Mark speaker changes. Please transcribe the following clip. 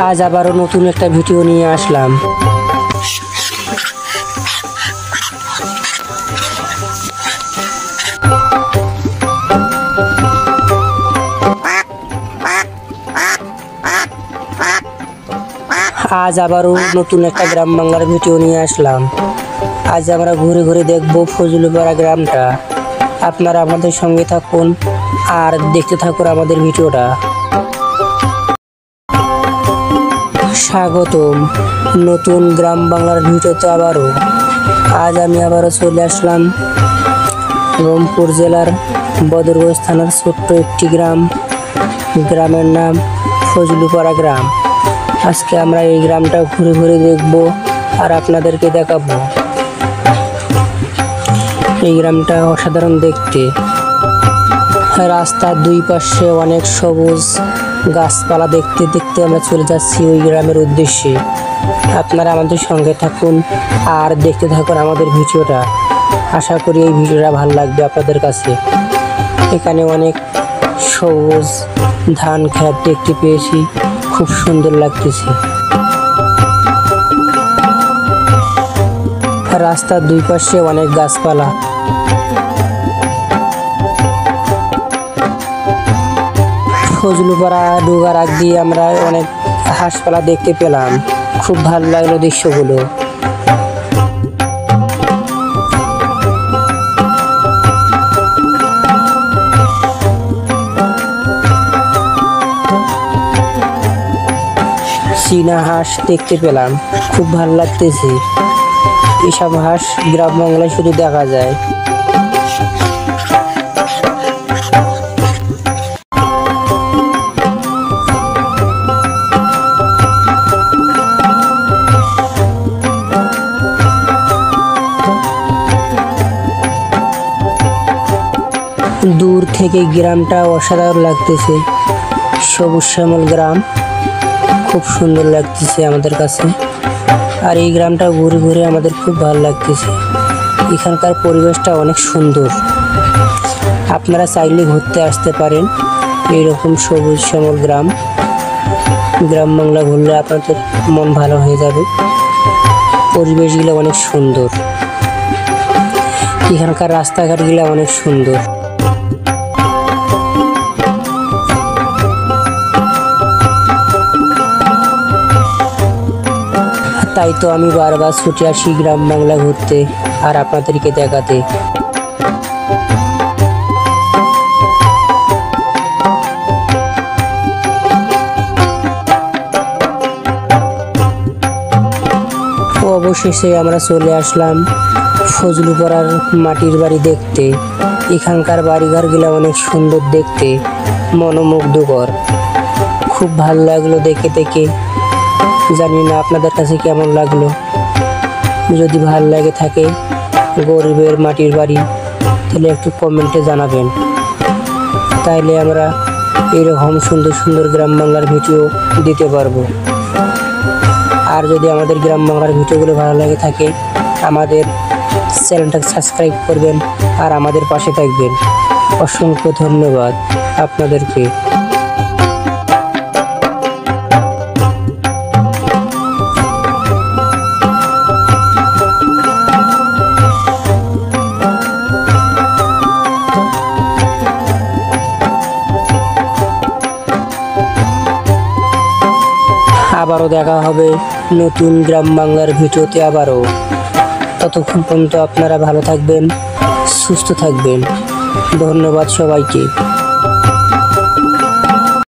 Speaker 1: আজ আবারও নতুন একটা ভিডিও নিয়ে আসলাম। আজ আবারও নতুন একটা গ্রাম বাংলার ভিডিও নিয়ে আসলাম। আজ আমরা ঘুরে ঘুরে দেখব ফজলুপাড়া গ্রামটা। আপনারা আমাদের সঙ্গে থাকুন আর দেখতে থাকুন আমাদের ভিডিওটা। স্বাগতম নতুন গ্রাম বাংলার ভিডিওতে আবারও। আজ আমি আবারও চলে আসলাম রংপুর জেলার বদরগঞ্জ থানার ছোট্ট একটি গ্রামের নাম ফজলুপাড়া গ্রাম। আজকে আমরা এই গ্রামটা ঘুরে ঘুরে দেখব আর আপনাদেরকে দেখাবো। এই গ্রামটা অসাধারণ দেখতে। রাস্তার দুই পাশে অনেক সবুজ গাছপালা দেখতে দেখতে আমরা চলে যাচ্ছি ওই গ্রামের উদ্দেশ্যে। আপনারা আমাদের সঙ্গে থাকুন আর দেখতে থাকুন আমাদের ভিডিওটা। আশা করি এই ভিডিওটা ভালো লাগবে আপনাদের কাছে। এখানে অনেক সবুজ ধান ক্ষেত দেখতে পেয়েছি, খুব সুন্দর লাগতেছে। রাস্তার দুই পাশে অনেক গাছপালা। ফজলুপাড়া ঢোকার আগ দিয়ে আমরা অনেক হাঁসপালা দেখতে পেলাম, খুব ভালো লাগলো দৃশ্যগুলো। চীনা হাঁস দেখতে পেলাম, খুব ভালো লাগতেছে। এসব হাঁস গ্রাম বাংলায় শুধু দেখা যায়। দূর থেকে গ্রামটা অসাধারণ লাগতেছে। সবুজ শ্যামল গ্রাম, খুব সুন্দর লাগতেছে আমাদের কাছে। আর এই গ্রামটা ঘুরে ঘুরে আমাদের খুব ভালো লাগতেছে। এখানকার পরিবেশটা অনেক সুন্দর। আপনারা চাইলে ঘুরতে আসতে পারেন এইরকম সবুজ শ্যামল গ্রাম বাংলা ঘুরলে আপনাদের মন ভালো হয়ে যাবে। পরিবেশগুলো অনেক সুন্দর, এখানকার রাস্তাঘাটগুলো অনেক সুন্দর। তাই তো আমি বারবার ছুটে আসি গ্রাম বাংলা ঘুরতে আর আপনাদেরকে দেখাতে। অবশেষে আমরা চলে আসলাম ফজলুপাড়ার মাটির বাড়ি দেখতে। এখানকার বাড়িঘরগুলো অনেক সুন্দর দেখতে, মনোমুগ্ধকর। খুব ভালো লাগলো দেখে। জানি না আপনাদের কাছে কেমন লাগলো। যদি ভালো লাগে থাকে গরিবের মাটির বাড়ি, তাহলে একটু কমেন্টে জানাবেন। তাইলে আমরা এরকম সুন্দর সুন্দর গ্রাম বাংলার ভিডিও দিতে পারবো। আর যদি আমাদের গ্রাম বাংলার ভিডিওগুলো ভালো লাগে থাকে, আমাদের চ্যানেলটাকে সাবস্ক্রাইব করবেন আর আমাদের পাশে থাকবেন। অসংখ্য ধন্যবাদ আপনাদেরকে। আবারও দেখা হবে নতুন গ্রাম বাংলার ভিডিওতে আবারও। ততক্ষণ পর্যন্ত আপনারা ভালো থাকবেন, সুস্থ থাকবেন। ধন্যবাদ সবাইকে।